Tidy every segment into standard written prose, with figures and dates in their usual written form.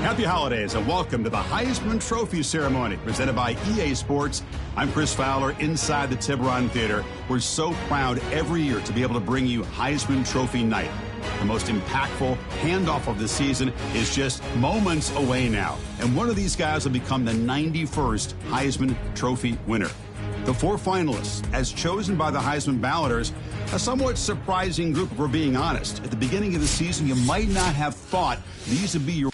Happy holidays and welcome to the Heisman Trophy ceremony presented by EA Sports. I'm Chris Fowler inside the Tiburon Theater. We're so proud every year to be able to bring you Heisman Trophy night. The most impactful handoff of the season is just moments away now. And one of these guys will become the 91st Heisman Trophy winner. The four finalists, as chosen by the Heisman balloters, a somewhat surprising group if we're being honest. At the beginning of the season, you might not have thought these would be your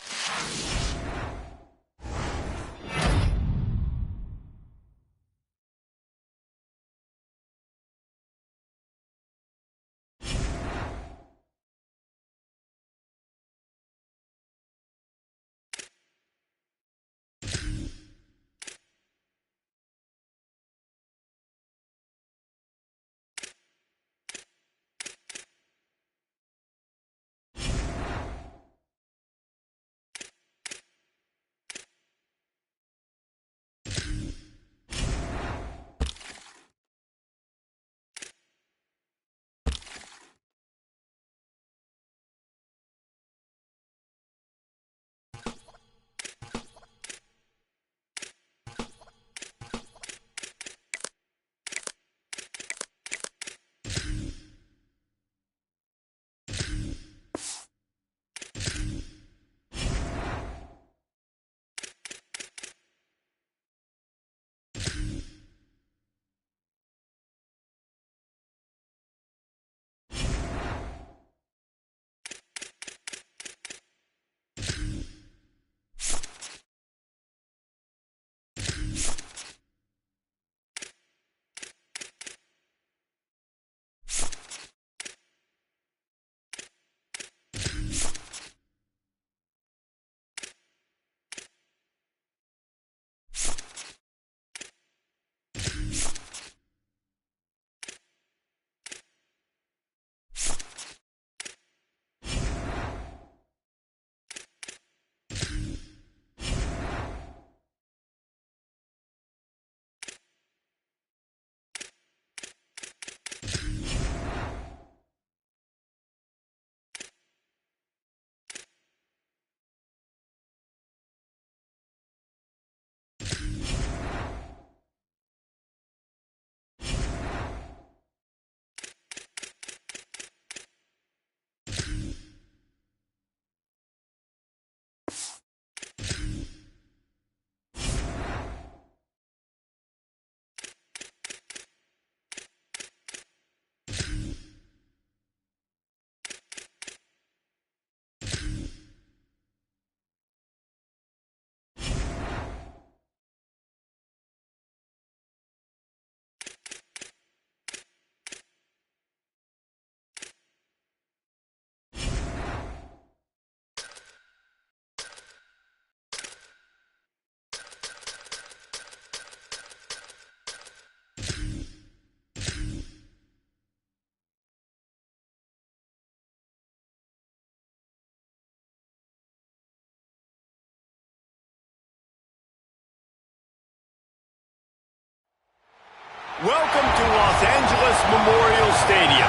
Welcome to Los Angeles Memorial Stadium.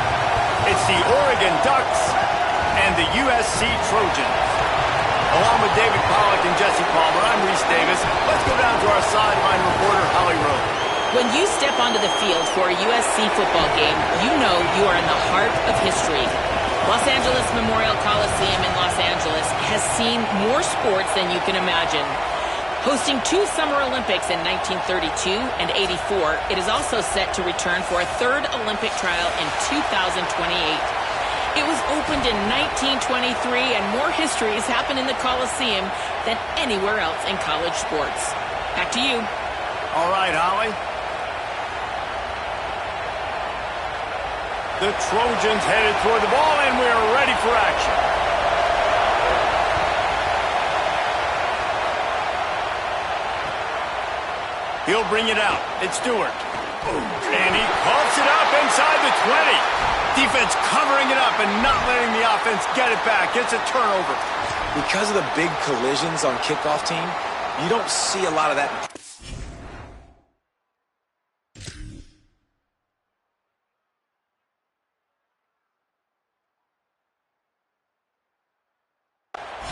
It's the Oregon Ducks and the USC Trojans. Along with David Pollack and Jesse Palmer, I'm Reese Davis. Let's go down to our sideline reporter, Holly Rowe. When you step onto the field for a USC football game, you know you are in the heart of history. Los Angeles Memorial Coliseum in Los Angeles has seen more sports than you can imagine. Hosting two Summer Olympics in 1932 and 84, it is also set to return for a third Olympic trial in 2028. It was opened in 1923, and more history has happened in the Coliseum than anywhere else in college sports. Back to you. All right, Holly. The Trojans headed toward the ball, and we are ready for action. He'll bring it out. It's Stewart. And he coughs it up inside the 20. Defense covering it up and not letting the offense get it back. It's a turnover. Because of the big collisions on kickoff team, you don't see a lot of that.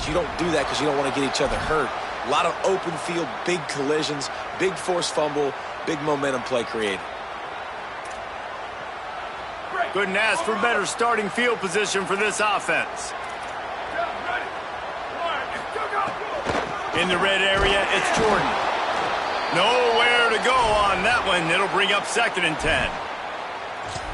you don't do that because you don't want to get each other hurt. A lot of open field, big collisions, big forced fumble, big momentum play created. Couldn't ask for better starting field position for this offense. In the red area, it's Jordan. Nowhere to go on that one. It'll bring up 2nd and 10.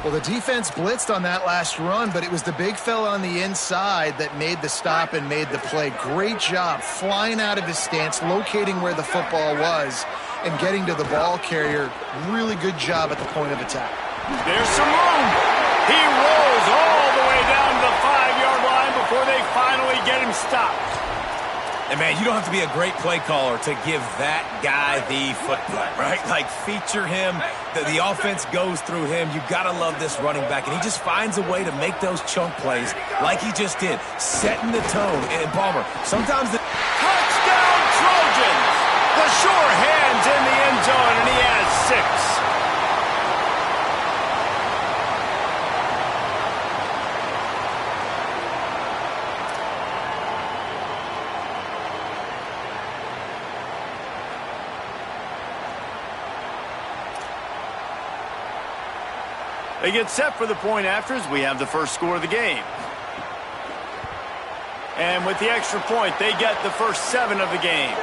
Well, the defense blitzed on that last run, but it was the big fella on the inside that made the stop and made the play. Great job flying out of his stance, locating where the football was, and getting to the ball carrier. Really good job at the point of attack. There's some room. He rolls all the way down to the 5-yard line before they finally get him stopped. And, man, you don't have to be a great play caller to give that guy the football, right? Like, feature him. The offense goes through him. You got to love this running back. And he just finds a way to make those chunk plays like he just did, setting the tone. And, Palmer, sometimes the... Touchdown, Trojans! The sure hands in the end zone, and he has 6. They get set for the point afters. We have the first score of the game. And with the extra point, they get the first 7 of the game.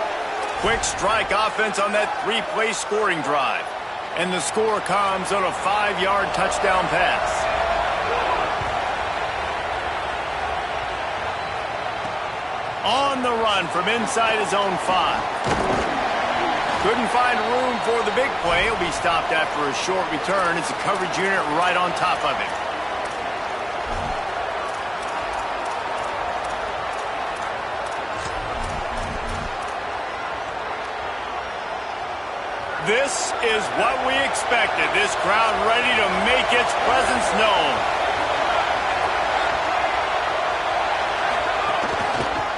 Quick strike offense on that 3-play scoring drive. And the score comes on a 5-yard touchdown pass. On the run from inside his own 5. Couldn't find room for the big play. He'll be stopped after a short return. It's a coverage unit right on top of him. This is what we expected. This crowd ready to make its presence known.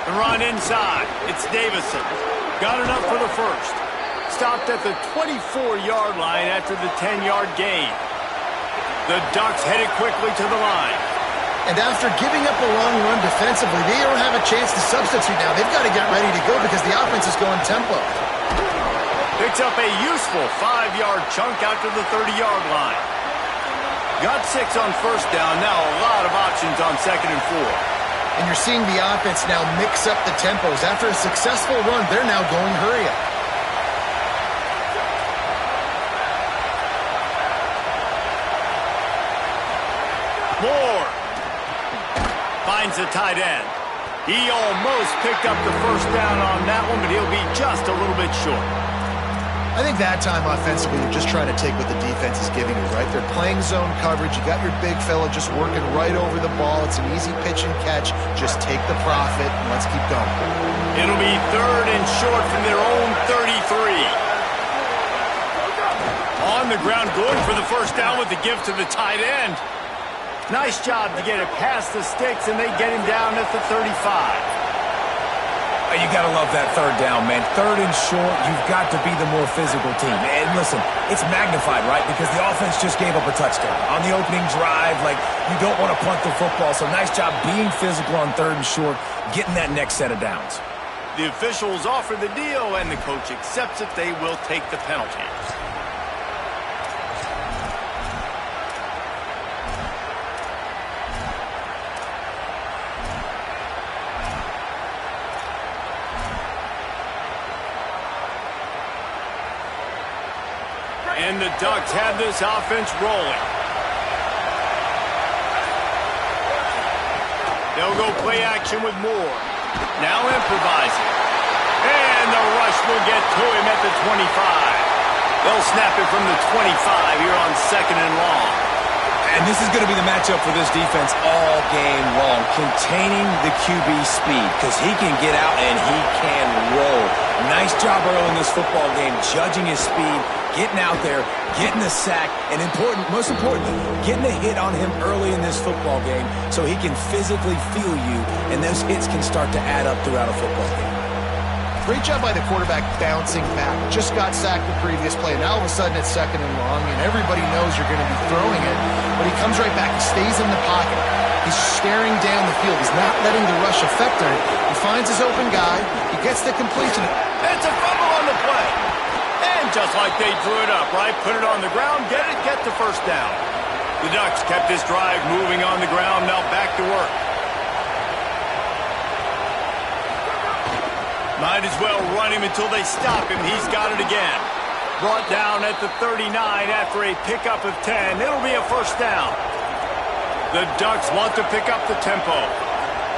The run inside. It's Davison. Got enough for the first. Stopped at the 24-yard line after the 10-yard gain. The Ducks headed quickly to the line. And after giving up a long run defensively, they don't have a chance to substitute now. They've got to get ready to go because the offense is going tempo. Picks up a useful 5-yard chunk out to the 30-yard line. Got 6 on first down. Now a lot of options on 2nd and 4. And you're seeing the offense now mix up the tempos. After a successful run, they're now going hurry up. Moore finds the tight end. He almost picked up the first down on that one, but he'll be just a little bit short. I think that time offensively, you're just trying to take what the defense is giving you, right? They're playing zone coverage. You got your big fella just working right over the ball. It's an easy pitch and catch. Just take the profit and let's keep going. It'll be 3rd and short from their own 33. On the ground, going for the first down with the give to the tight end. Nice job to get it past the sticks, and they get him down at the 35. You got to love that 3rd down, man. 3rd and short, you've got to be the more physical team. And listen, it's magnified, right? Because the offense just gave up a touchdown. On the opening drive, like, you don't want to punt the football. So nice job being physical on 3rd and short, getting that next set of downs. The officials offer the deal, and the coach accepts it. They will take the penalty. And the Ducks have this offense rolling. They'll go play action with Moore. Now improvising. And the rush will get to him at the 25. They'll snap it from the 25 here on 2nd and long. And this is going to be the matchup for this defense all game long. Containing the QB speed, because he can get out and he can roll. Nice job early in this football game, judging his speed, getting out there, getting the sack, and most importantly, getting a hit on him early in this football game so he can physically feel you, and those hits can start to add up throughout a football game. Great job by the quarterback bouncing back. Just got sacked the previous play. Now all of a sudden it's 2nd and long, and everybody knows you're going to be throwing it. But he comes right back. He stays in the pocket. He's staring down the field. He's not letting the rush affect him. He finds his open guy. He gets the completion. It's a fumble on the play. And just like they drew it up, right? Put it on the ground, get the first down. The Ducks kept this drive moving on the ground, now back to work. Might as well run him until they stop him. He's got it again. Brought down at the 39 after a pickup of 10. It'll be a first down. The Ducks want to pick up the tempo.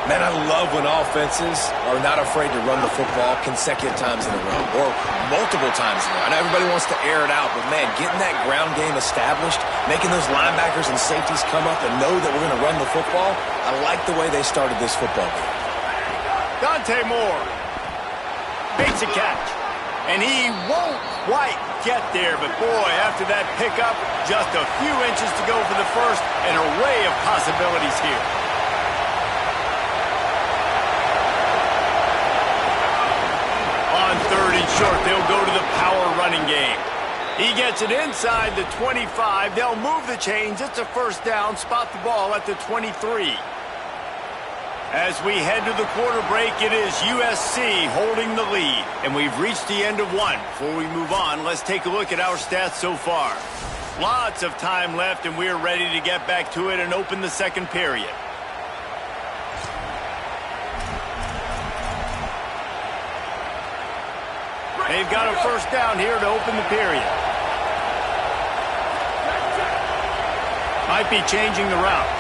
Man, I love when offenses are not afraid to run the football consecutive times in a row or multiple times in a row. I know everybody wants to air it out, but, man, getting that ground game established, making those linebackers and safeties come up and know that we're going to run the football, I like the way they started this football game. Dante Moore makes a catch, and he won't quite get there, but boy, after that pickup, just a few inches to go for the first, an array of possibilities here. On 3rd and short, they'll go to the power running game. He gets it inside the 25. They'll move the chains. It's a first down. Spot the ball at the 23. As we head to the quarter break, it is USC holding the lead. And we've reached the end of one. Before we move on, let's take a look at our stats so far. Lots of time left, and we're ready to get back to it and open the second period. They've got a first down here to open the period. Might be changing the route.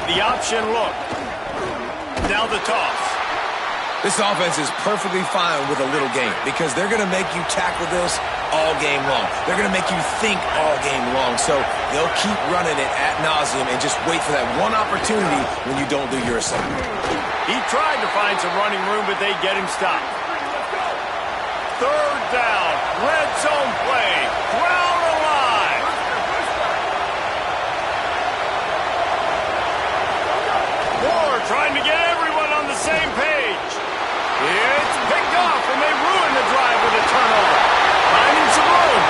The option look. Now the toss. This offense is perfectly fine with a little game because they're going to make you tackle this all game long. They're going to make you think all game long. So they'll keep running it ad nauseum and just wait for that one opportunity when you don't do your assignment. He tried to find some running room, but they get him stopped. 3rd down. Red zone play. Ground alive. Moore trying to get everyone on the same page. It's picked off, and they ruin the drive with a turnover. Finding some room.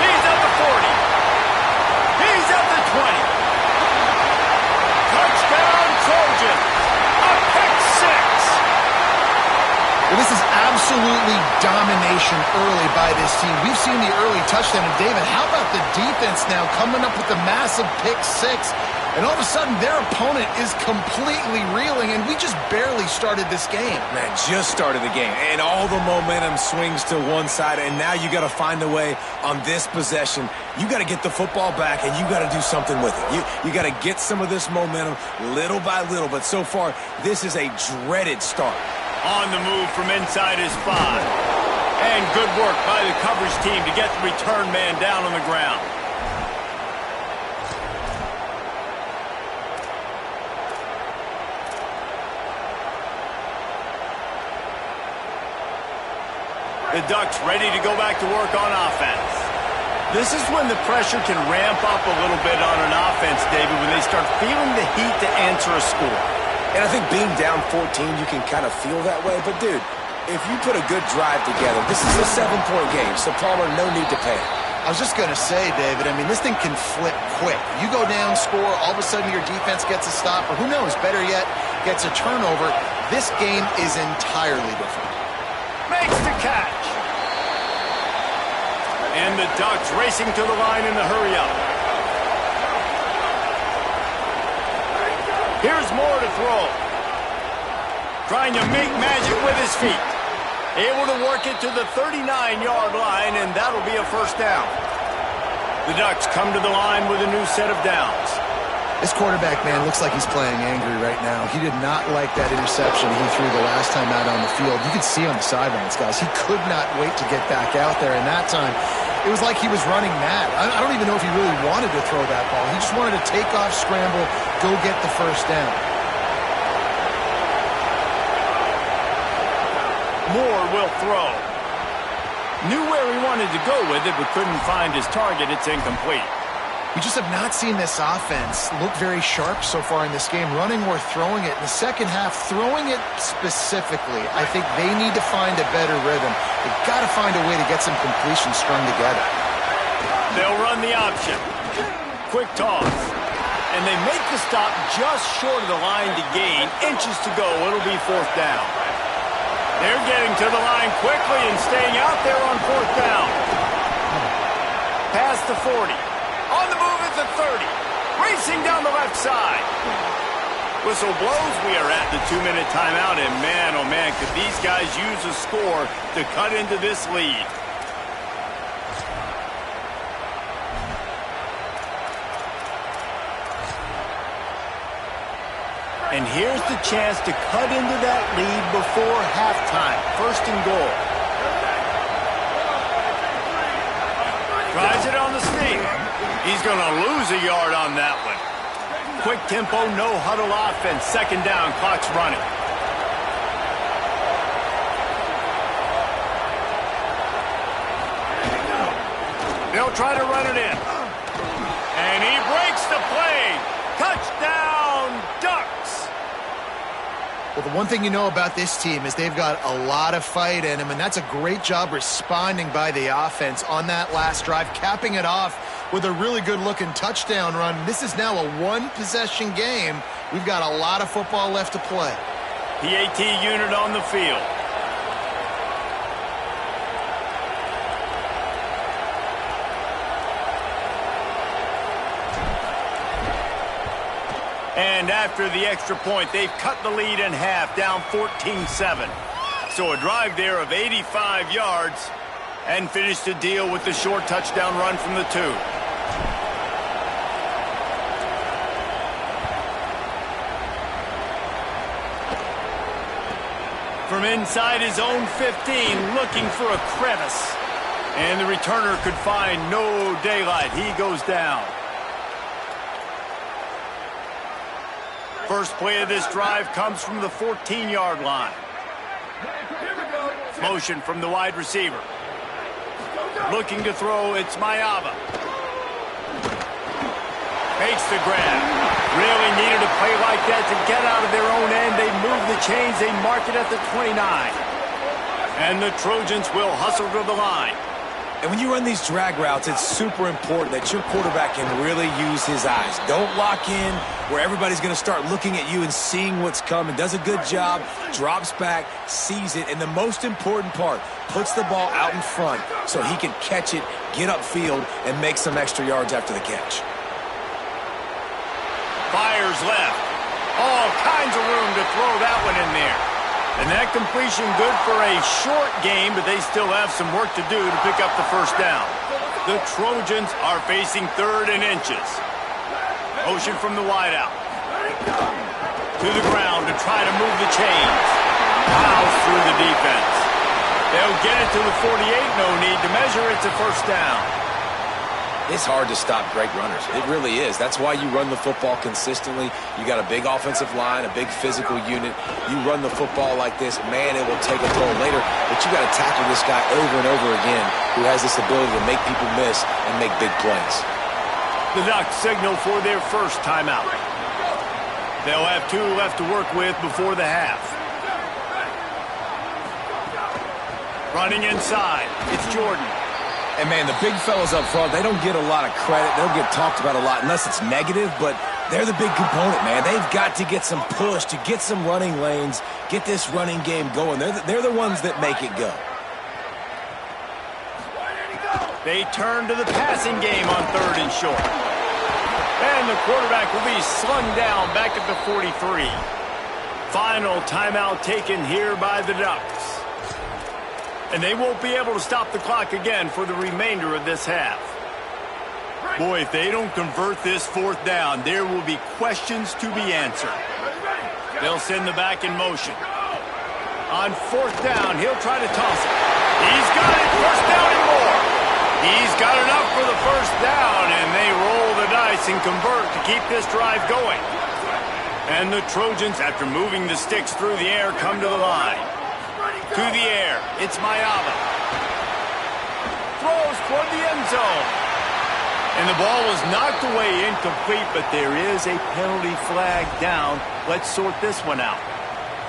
He's at the 40. He's at the 20. Touchdown, Trojan. A pick six. Well, this is absolutely domination early by this team. We've seen the early touchdown. And, David, how about the defense now coming up with the massive pick six? And all of a sudden, their opponent is completely reeling, and we just barely started this game. Man, just started the game, and all the momentum swings to one side, and now you got to find a way on this possession. You got to get the football back, and you got to do something with it. You got to get some of this momentum little by little, but so far, this is a dreaded start. On the move from inside his 5. And good work by the coverage team to get the return man down on the ground. The Ducks ready to go back to work on offense. This is when the pressure can ramp up a little bit on an offense, David, when they start feeling the heat to answer a score. And I think being down 14, you can kind of feel that way. But, dude, if you put a good drive together, this is a 7-point game, so Palmer, no need to panic. I was just going to say, David, I mean, this thing can flip quick. You go down, score, all of a sudden your defense gets a stop, or who knows, better yet, gets a turnover. This game is entirely different. Makes the catch. And the Ducks racing to the line in the hurry-up. Here's Moore to throw. Trying to make magic with his feet. Able to work it to the 39-yard line, and that'll be a first down. The Ducks come to the line with a new set of downs. This quarterback, man, looks like he's playing angry right now. He did not like that interception he threw the last time out on the field. You could see on the sidelines, guys. He could not wait to get back out there, and that time it was like he was running mad. I don't even know if he really wanted to throw that ball. He just wanted to take off, scramble, go get the first down. Moore will throw. Knew where he wanted to go with it, but couldn't find his target. It's incomplete. We just have not seen this offense look very sharp so far in this game, running or throwing it. In the second half, throwing it specifically, I think they need to find a better rhythm. They've got to find a way to get some completions strung together. They'll run the option. Quick toss. And they make the stop just short of the line to gain. Inches to go. It'll be fourth down. They're getting to the line quickly and staying out there on fourth down. Past the 40. On the move at the 30. Racing down the left side. Whistle blows. We are at the 2-minute timeout. And man, oh man, could these guys use a score to cut into this lead. And here's the chance to cut into that lead before halftime. First and goal. Tries it on the sneak. He's going to lose a yard on that one. Quick tempo, no huddle offense. Second down, clock's running. They'll try to run it in. And he breaks the play. Touchdown, Ducks. Well, the one thing you know about this team is they've got a lot of fight in them, and that's a great job responding by the offense on that last drive, capping it off with a really good-looking touchdown run. This is now a one-possession game. We've got a lot of football left to play. PAT unit on the field. And after the extra point, they've cut the lead in half, down 14-7. So a drive there of 85 yards and finished the deal with the short touchdown run from the 2. From inside his own 15, looking for a crevice. And the returner could find no daylight. He goes down. First play of this drive comes from the 14-yard line. Motion from the wide receiver. Looking to throw, it's Mayava. Makes the grab. Really needed a play like that to get out of their own end. They move the chains. They mark it at the 29. And the Trojans will hustle to the line. And when you run these drag routes, it's super important that your quarterback can really use his eyes. Don't lock in where everybody's going to start looking at you and seeing what's coming. Does a good job, drops back, sees it, and the most important part, puts the ball out in front so he can catch it, get upfield, and make some extra yards after the catch. Fires left. All kinds of room to throw that one in there. And that completion good for a short game, but they still have some work to do to pick up the first down. The Trojans are facing 3rd and inches. Motion from the wideout. To the ground to try to move the chains. Plows through the defense. They'll get it to the 48, no need to measure. It's a first down. It's hard to stop great runners. It really is. That's why you run the football consistently. You got a big offensive line, a big physical unit. You run the football like this, man, it will take a toll later. But you got to tackle this guy over and over again who has this ability to make people miss and make big plays. The Ducks signal for their first timeout. They'll have 2 left to work with before the half. Running inside, it's Jordan. And, man, the big fellas up front, they don't get a lot of credit. They don't get talked about a lot unless it's negative, but they're the big component, man. They've got to get some push, to get some running lanes, get this running game going. They're the ones that make it go. They turn to the passing game on 3rd and short. And the quarterback will be slung down back at the 43. Final timeout taken here by the Ducks. And they won't be able to stop the clock again for the remainder of this half. Boy, if they don't convert this 4th down, there will be questions to be answered. They'll send the back in motion. On 4th down, he'll try to toss it. He's got it, first down and more. He's got enough for the first down, and they roll the dice and convert to keep this drive going. And the Trojans, after moving the sticks through the air, come to the line. To the air, it's Mayava. Throws toward the end zone. And the ball was knocked away incomplete, but there is a penalty flag down. Let's sort this one out.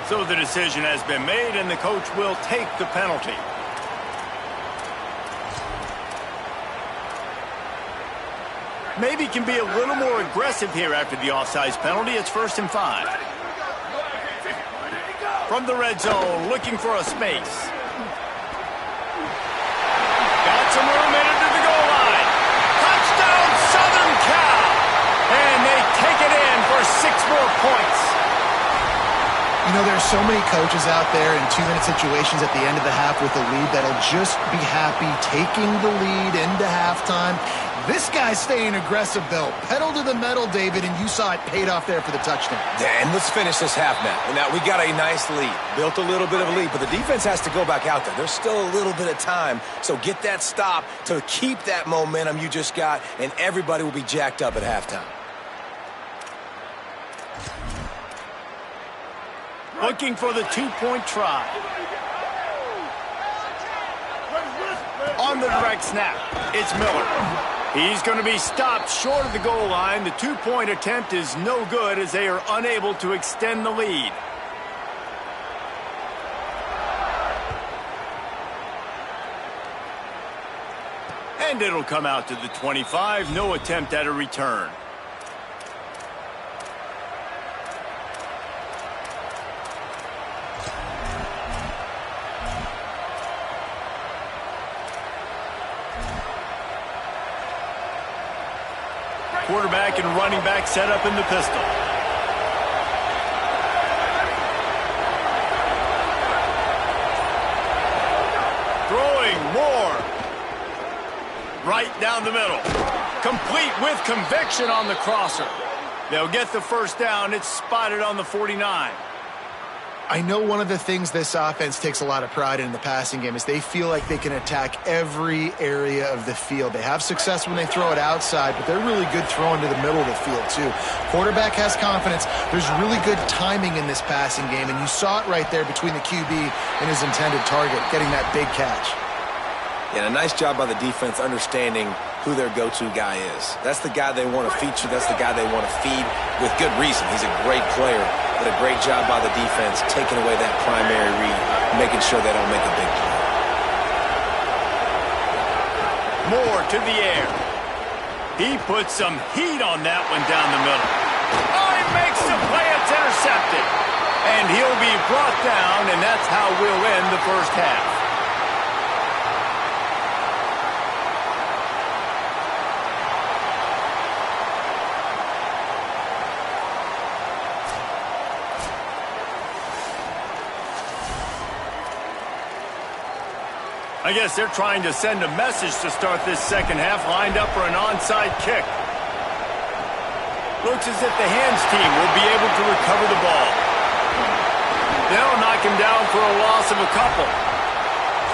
So the decision has been made, and the coach will take the penalty. Maybe can be a little more aggressive here after the offsides penalty. It's 1st and 5. From the red zone, looking for a space. Got some room into the goal line. Touchdown, Southern Cal! And they take it in for 6 more points. You know, there's so many coaches out there in 2-minute situations at the end of the half with a lead that'll just be happy taking the lead into halftime. This guy's staying aggressive, though. Pedal to the metal, David, and you saw it paid off there for the touchdown. And let's finish this half now. Now, we got a nice lead. Built a little bit of a lead, but the defense has to go back out there. There's still a little bit of time, so get that stop to keep that momentum you just got, and everybody will be jacked up at halftime. Looking for the 2-point try. On the direct snap, it's Miller. He's going to be stopped short of the goal line. The 2-point attempt is no good as they are unable to extend the lead. And it'll come out to the 25. No attempt at a return. Quarterback and running back set up in the pistol. Throwing more. Right down the middle. Complete with conviction on the crosser. They'll get the first down. It's spotted on the 49. I know one of the things this offense takes a lot of pride in the passing game is they feel like they can attack every area of the field. They have success when they throw it outside, but they're really good throwing to the middle of the field, too. Quarterback has confidence. There's really good timing in this passing game, and you saw it right there between the QB and his intended target, getting that big catch. Yeah, a nice job by the defense understanding who their go-to guy is. That's the guy they want to feature. That's the guy they want to feed with good reason. He's a great player, but a great job by the defense taking away that primary read, making sure they don't make a big play. More to the air. He puts some heat on that one down the middle. Oh, he makes the play. It's intercepted. And he'll be brought down, and that's how we'll end the first half. I guess they're trying to send a message to start this second half, lined up for an onside kick. Looks as if the hands team will be able to recover the ball. They'll knock him down for a loss of a couple.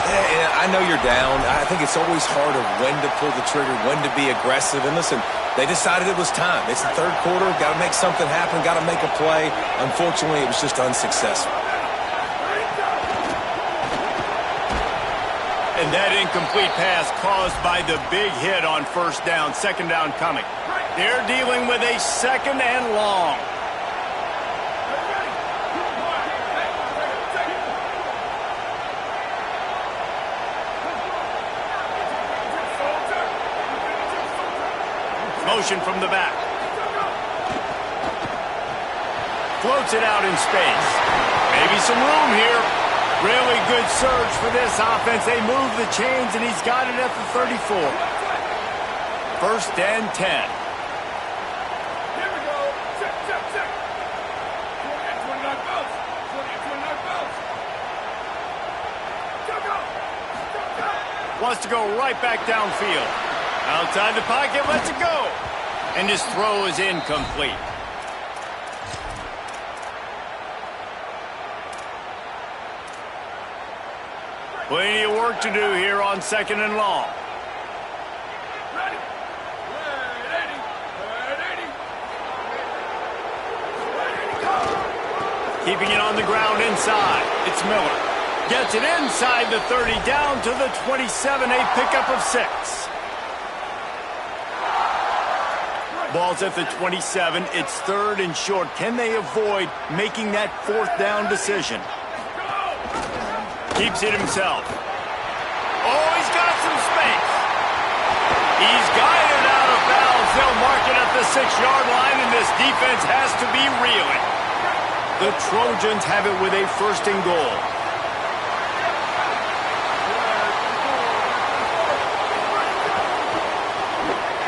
Yeah, I know you're down. I think it's always hard of when to pull the trigger, when to be aggressive. And listen, they decided it was time. It's the third quarter. Got to make something happen. Got to make a play. Unfortunately, it was just unsuccessful. And that incomplete pass caused by the big hit on first down, second down coming. They're dealing with a second and long. Motion from the back. Floats it out in space. Maybe some room here. Really good surge for this offense. They move the chains, and he's got it at the 34. First and 10. Here we go. Check, check, check. 29 belts. 29 belts. Go, go. Go, go. Wants to go right back downfield. Outside the pocket, lets it go. And his throw is incomplete. Plenty of work to do here on second and long. Ready. Keeping it on the ground inside. It's Miller. Gets it inside the 30, down to the 27, a pickup of 6. Ball's at the 27. It's 3rd and short. Can they avoid making that 4th down decision? Keeps it himself. Oh, he's got some space. He's guided out of bounds. They'll mark it at the 6-yard line, and this defense has to be reeling. The Trojans have it with a 1st and goal.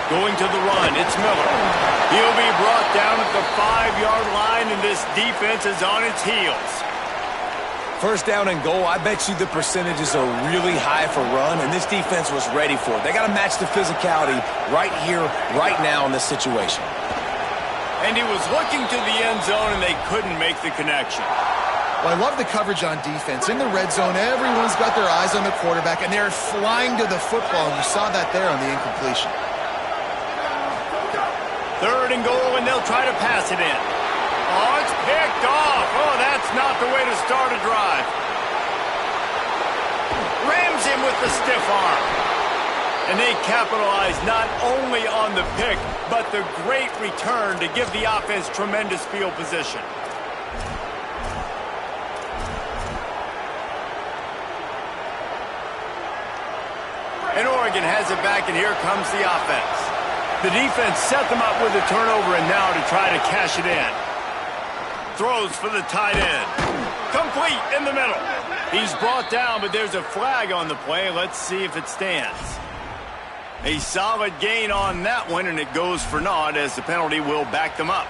Going to the run, it's Miller. He'll be brought down at the 5-yard line, and this defense is on its heels. 1st down and goal, I bet you the percentages are really high for run, and this defense was ready for it. They got to match the physicality right here, right now in this situation. And he was looking to the end zone, and they couldn't make the connection. Well, I love the coverage on defense. In the red zone, everyone's got their eyes on the quarterback, and they're flying to the football, and you saw that there on the incompletion. 3rd and goal, and they'll try to pass it in. Oh, it's picked off. Oh, that's not the way to start a drive. Rams him with the stiff arm. And they capitalize not only on the pick, but the great return to give the offense tremendous field position. And Oregon has it back, and here comes the offense. The defense set them up with a turnover, and now to try to cash it in. Throws for the tight end. Complete in the middle. He's brought down, but there's a flag on the play. Let's see if it stands. A solid gain on that one, and it goes for naught as the penalty will back them up.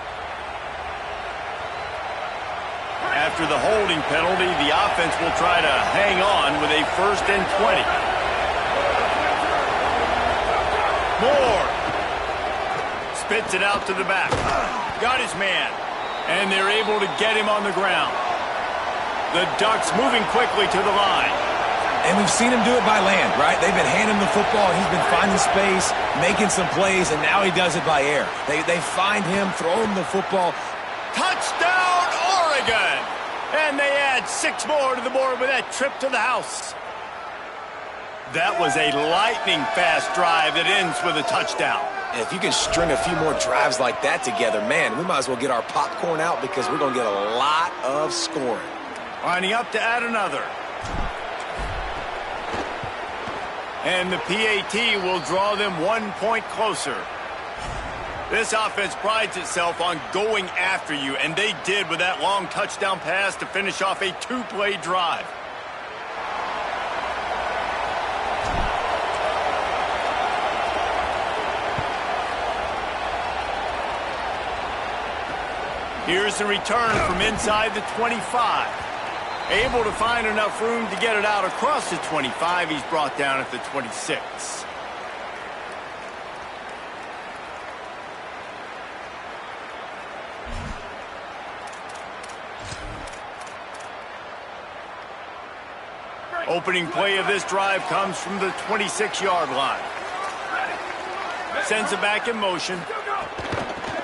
After the holding penalty, the offense will try to hang on with a 1st and 20. Moore spits it out to the back. Got his man. And they're able to get him on the ground. The Ducks moving quickly to the line. And we've seen him do it by land, right? They've been handing him the football, and he's been finding space, making some plays, and now he does it by air. They find him, throw him the football. Touchdown, Oregon! And they add 6 more to the board with that trip to the house. That was a lightning-fast drive that ends with a touchdown. And if you can string a few more drives like that together, man, we might as well get our popcorn out because we're going to get a lot of scoring. Lining up to add another. And the PAT will draw them 1 point closer. This offense prides itself on going after you, and they did with that long touchdown pass to finish off a 2-play drive. Here's the return from inside the 25. Able to find enough room to get it out across the 25. He's brought down at the 26. Opening play of this drive comes from the 26-yard line. Sends it back in motion.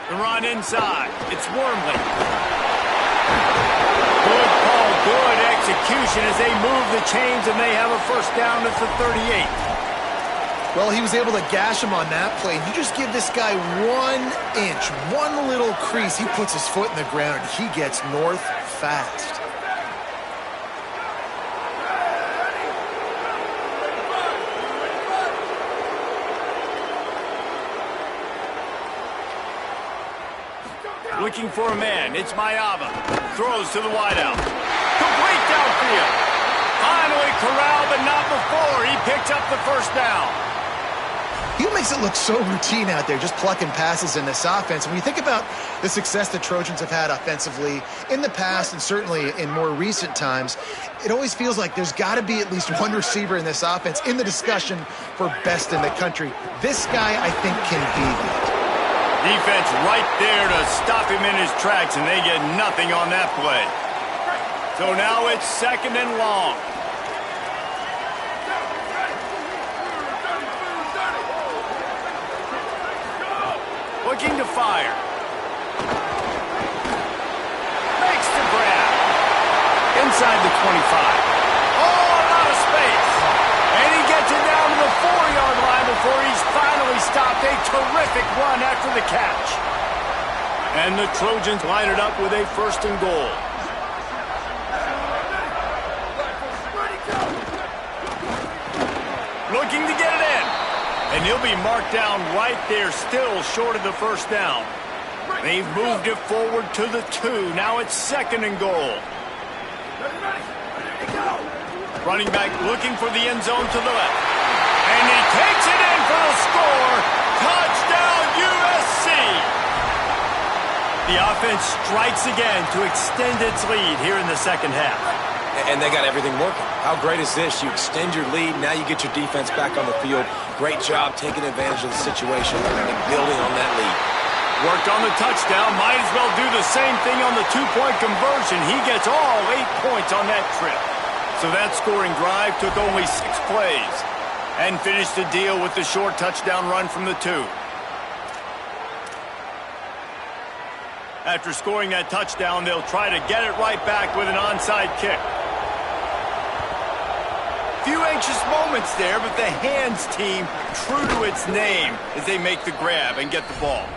The run inside. It's Wormley. Good call, good execution as they move the chains, and they have a 1st down at the 38. Well, he was able to gash him on that play. You just give this guy 1 inch, one little crease. He puts his foot in the ground, and he gets north fast. Looking for a man. It's Mayava. Throws to the wideout. Complete downfield. Finally corralled, but not before. He picks up the 1st down. He makes it look so routine out there, just plucking passes in this offense. When you think about the success the Trojans have had offensively in the past and certainly in more recent times, it always feels like there's got to be at least one receiver in this offense in the discussion for best in the country. This guy, I think, can be that. Defense right there to stop him in his tracks, and they get nothing on that play. So now it's 2nd and long. Looking to fire. Makes the grab. Inside the 25. Oh, a lot of space. And he gets it down to the 4-yard line before he's finally stopped. A terrific run after the catch. And the Trojans line it up with a 1st and goal. Looking to get it in. And he'll be marked down right there, still short of the 1st down. They've moved it forward to the 2. Now it's 2nd and goal. Running back looking for the end zone to the left. And he takes it in for the score. Touchdown, USC. The offense strikes again to extend its lead here in the 2nd half. And they got everything working. How great is this? You extend your lead, now you get your defense back on the field. Great job taking advantage of the situation and building on that lead. Worked on the touchdown, might as well do the same thing on the 2-point conversion. He gets all 8 points on that trip. So that scoring drive took only 6 plays and finished the deal with the short touchdown run from the 2. After scoring that touchdown, they'll try to get it right back with an onside kick. Few anxious moments there, but the hands team, true to its name, as they make the grab and get the ball.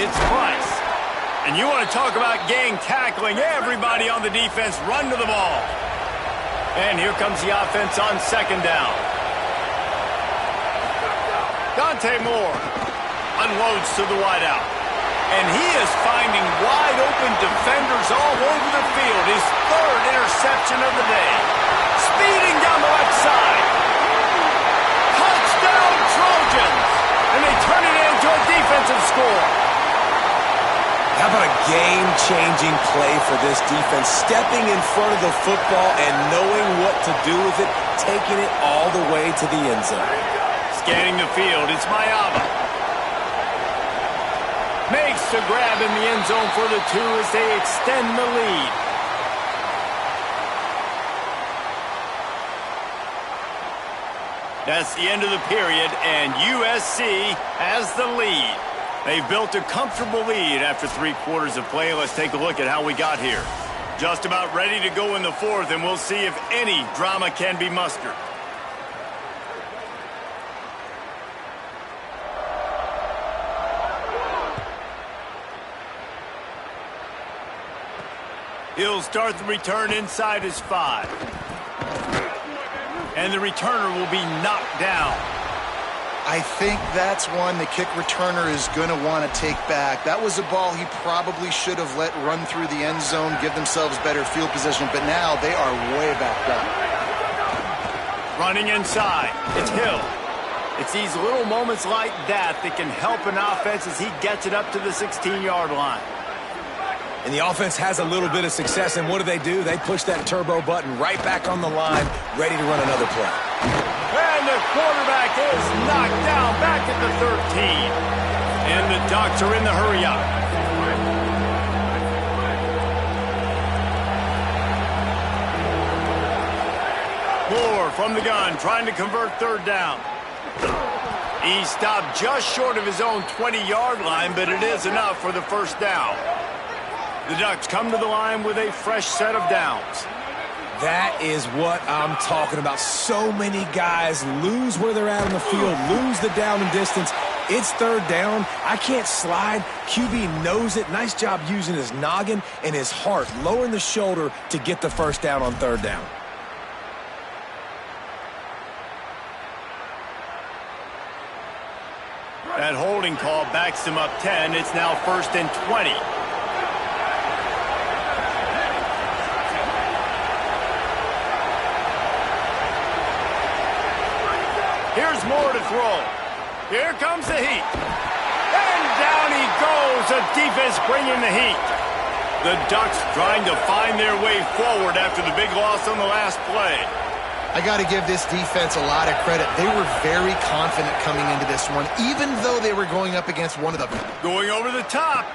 It's Price. And you want to talk about gang tackling. Everybody on the defense run to the ball. And here comes the offense on 2nd down. Dante Moore unloads to the wideout. And he is finding wide open defenders all over the field. His 3rd interception of the day. Speeding down the left side. Touchdown Trojans. And they turn it into a defensive score. How about a game-changing play for this defense? Stepping in front of the football and knowing what to do with it, taking it all the way to the end zone. Scanning the field, it's Mayava. Makes the grab in the end zone for the 2 as they extend the lead. That's the end of the period, and USC has the lead. They've built a comfortable lead after 3 quarters of play. Let's take a look at how we got here. Just about ready to go in the 4th, and we'll see if any drama can be mustered. He'll start the return inside his 5. And the returner will be knocked down. I think that's one the kick returner is going to want to take back. That was a ball he probably should have let run through the end zone, give themselves better field position, but now they are way backed up. Running inside, it's Hill. It's these little moments like that that can help an offense as he gets it up to the 16-yard line. And the offense has a little bit of success, and what do? They push that turbo button right back on the line, ready to run another play. And the quarterback is knocked down back at the 13. And the Ducks are in the hurry-up. Moore from the gun, trying to convert 3rd down. He stopped just short of his own 20-yard line, but it is enough for the 1st down. The Ducks come to the line with a fresh set of downs. That is what I'm talking about. So many guys lose where they're at on the field, lose the down and distance. It's 3rd down. I can't slide. QB knows it. Nice job using his noggin and his heart, lowering the shoulder to get the 1st down on 3rd down. That holding call backs him up 10. It's now 1st and 20. Here's Moore to throw. Here comes the heat. And down he goes. The defense bringing the heat. The Ducks trying to find their way forward after the big loss on the last play. I got to give this defense a lot of credit. They were very confident coming into this one, even though they were going up against one of the... Going over the top.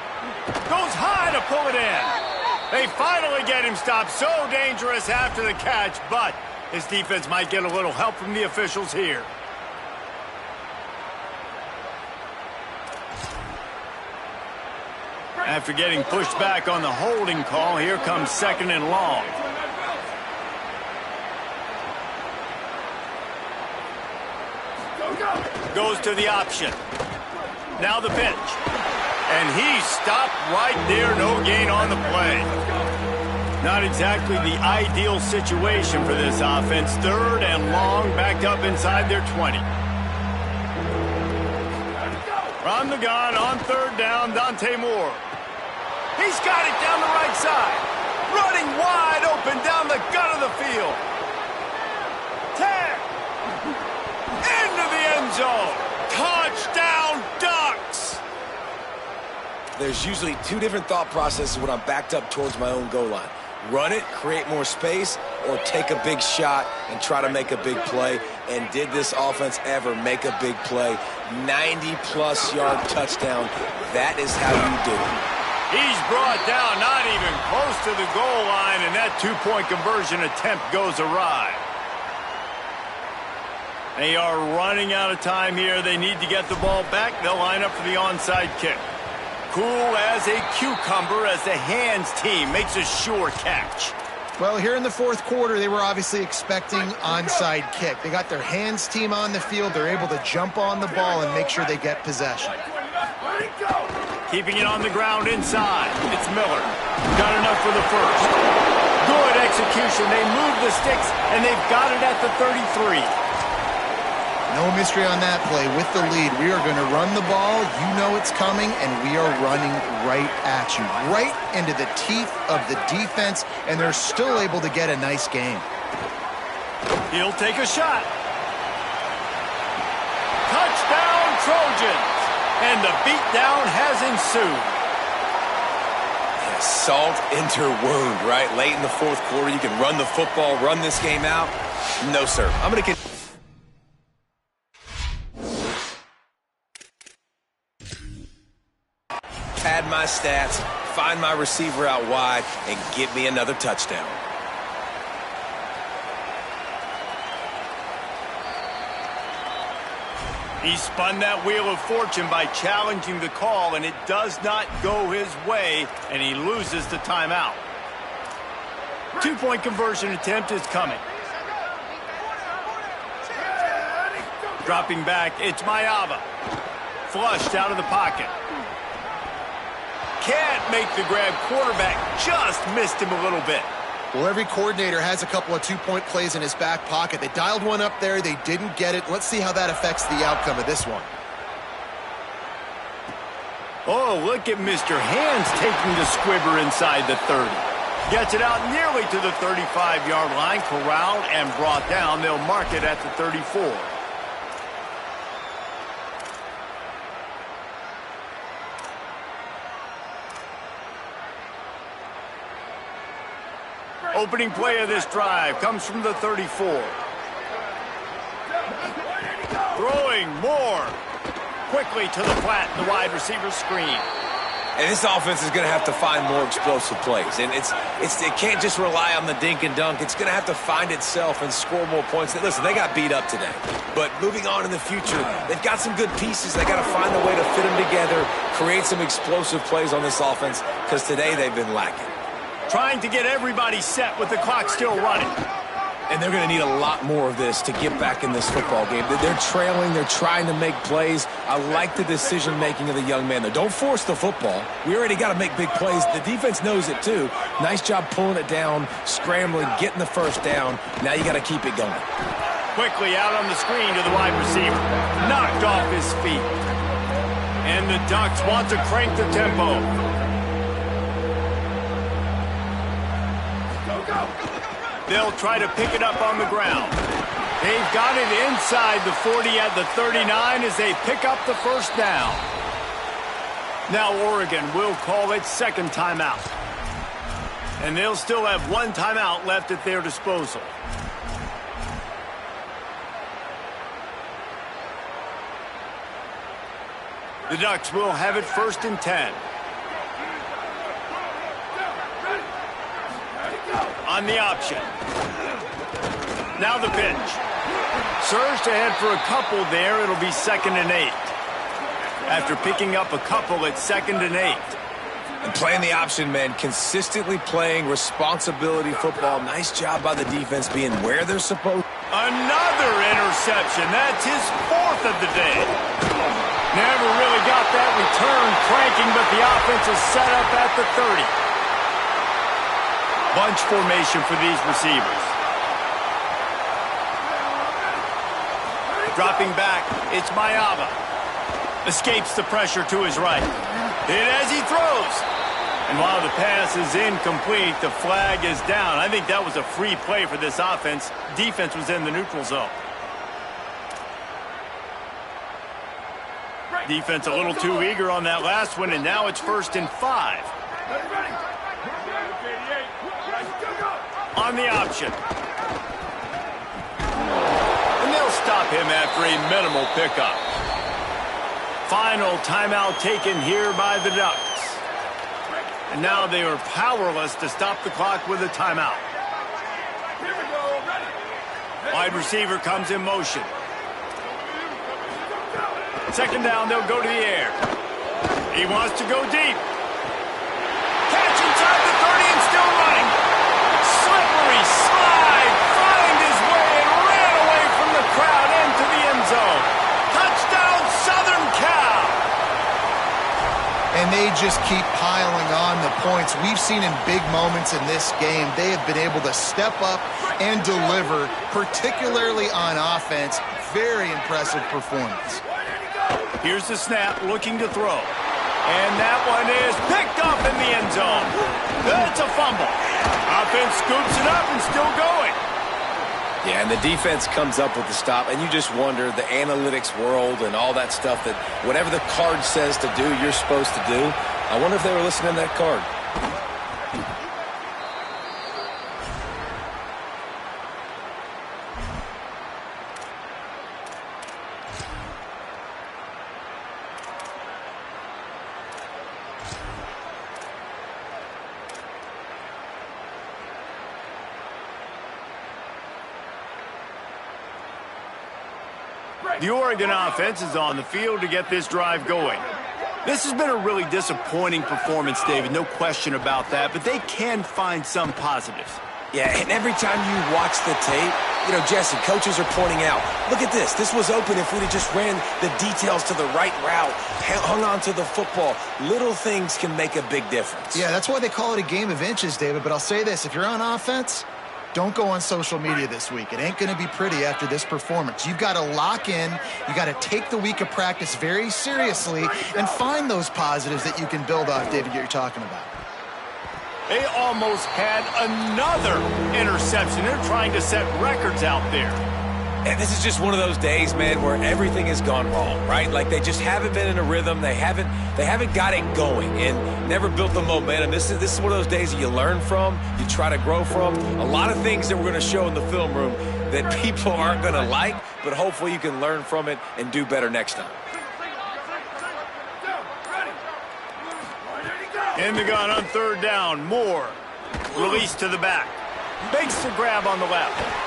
Goes high to pull it in. They finally get him stopped. So dangerous after the catch, but his defense might get a little help from the officials here. After getting pushed back on the holding call, here comes 2nd and long. Goes to the option. Now the pitch. And he stopped right there. No gain on the play. Not exactly the ideal situation for this offense. 3rd and long, backed up inside their 20. From the gun on 3rd down, Dante Moore. He's got it down the right side. Running wide open down the gut of the field. 10. Into the end zone. Touchdown, Ducks! There's usually 2 different thought processes when I'm backed up towards my own goal line. Run it, create more space, or take a big shot and try to make a big play. And did this offense ever make a big play? 90-plus yard touchdown. That is how you do it. He's brought down, not even close to the goal line, and that 2-point conversion attempt goes awry. They are running out of time here. They need to get the ball back. They'll line up for the onside kick. Cool as a cucumber as the hands team makes a sure catch. Well, here in the 4th quarter, they were obviously expecting onside kick. They got their hands team on the field. They're able to jump on the ball and make sure they get possession. Keeping it on the ground inside. It's Miller. Got enough for the first. Good execution. They move the sticks, and they've got it at the 33. No mystery on that play. With the lead, we are going to run the ball. You know it's coming, and we are running right at you. Right into the teeth of the defense, and they're still able to get a nice game. He'll take a shot. Touchdown, Trojans! And the beatdown has ensued. Yeah, salt into wound, right? Late in the 4th quarter, you can run the football, run this game out. No, sir. I'm going to pad my stats, find my receiver out wide, and get me another touchdown. He spun that wheel of fortune by challenging the call, and it does not go his way, and he loses the timeout. 2-point conversion attempt is coming. Dropping back, it's Mayava. Flushed out of the pocket. Can't make the grab. Quarterback just missed him a little bit. Well, every coordinator has a couple of 2-point plays in his back pocket. They dialed one up there. They didn't get it. Let's see how that affects the outcome of this one. Oh, look at Mr. Hands taking the squibber inside the 30. Gets it out nearly to the 35-yard line. Corralled and brought down. They'll mark it at the 34. Opening play of this drive comes from the 34. Throwing more. Quickly to the flat, the wide receiver screen. And this offense is going to have to find more explosive plays. And it can't just rely on the dink and dunk. It's going to have to find itself and score more points. Listen, they got beat up today. But moving on in the future, they've got some good pieces. They got to find a way to fit them together, create some explosive plays on this offense, because today they've been lacking. Trying to get everybody set with the clock still running. And they're going to need a lot more of this to get back in this football game. They're trailing. They're trying to make plays. I like the decision-making of the young man, though. Don't force the football. We already got to make big plays. The defense knows it, too. Nice job pulling it down, scrambling, getting the first down. Now you got to keep it going. Quickly out on the screen to the wide receiver. Knocked off his feet. And the Ducks want to crank the tempo. They'll try to pick it up on the ground. They've got it inside the 40 at the 39 as they pick up the first down. Now Oregon will call its second timeout. And they'll still have one timeout left at their disposal. The Ducks will have it 1st and 10. On the option. Now the pitch. Surged ahead for a couple there. It'll be 2nd and 8. After picking up a couple at 2nd and 8. And playing the option, man, consistently playing responsibility football. Nice job by the defense being where they're supposed. Another interception. That's his 4th of the day. Never really got that return cranking, but the offense is set up at the 30. Bunch formation for these receivers. Dropping back, it's Mayava. Escapes the pressure to his right. Hit as he throws. And while the pass is incomplete, the flag is down. I think that was a free play for this offense. Defense was in the neutral zone. Defense a little too eager on that last one, and now it's 1st and 5. On the option. And they'll stop him after a minimal pickup. Final timeout taken here by the Ducks. And now they are powerless to stop the clock with a timeout. Wide receiver comes in motion. 2nd down, they'll go to the air. He wants to go deep. Catch inside the 30 and still running. Slippery slide, find his way and ran away from the crowd into the end zone. Touchdown, Southern Cal. And they just keep piling on the points. We've seen in big moments in this game, they have been able to step up and deliver, particularly on offense. Very impressive performance. Here's the snap, looking to throw. And that one is picked up in the end zone. That's a fumble. Offense scoops it up and still going. Yeah, and the defense comes up with the stop, and you just wonder, the analytics world and all that stuff, that whatever the card says to do, you're supposed to do. I wonder if they were listening to that card. The Oregon offense is on the field to get this drive going. This has been a really disappointing performance, David, no question about that, but they can find some positives. Yeah, and every time you watch the tape, you know, Jesse, coaches are pointing out, look at this. This was open if we'd have just ran the details to the right route, hung on to the football. Little things can make a big difference. Yeah, that's why they call it a game of inches, David. But I'll say this, if you're on offense, don't go on social media this week. It ain't going to be pretty after this performance. You've got to lock in. You got to take the week of practice very seriously and find those positives that you can build off, David, you're talking about. They almost had another interception. They're trying to set records out there. And this is just one of those days, man, where everything has gone wrong, right? Like they just haven't been in a rhythm. They haven't got it going and never built the momentum. This is one of those days that you learn from, you try to grow from. A lot of things that we're going to show in the film room that people aren't going to like, but hopefully you can learn from it and do better next time. In the gun on 3rd down. Moore. Release to the back. Makes the grab on the left.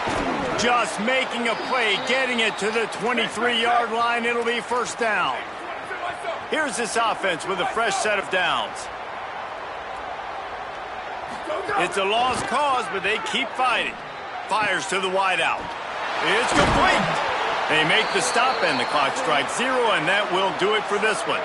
Just making a play, getting it to the 23-yard line. It'll be 1st down. Here's this offense with a fresh set of downs. It's a lost cause, but they keep fighting. Fires to the wideout. It's complete. They make the stop, and the clock strikes 0, and that will do it for this one.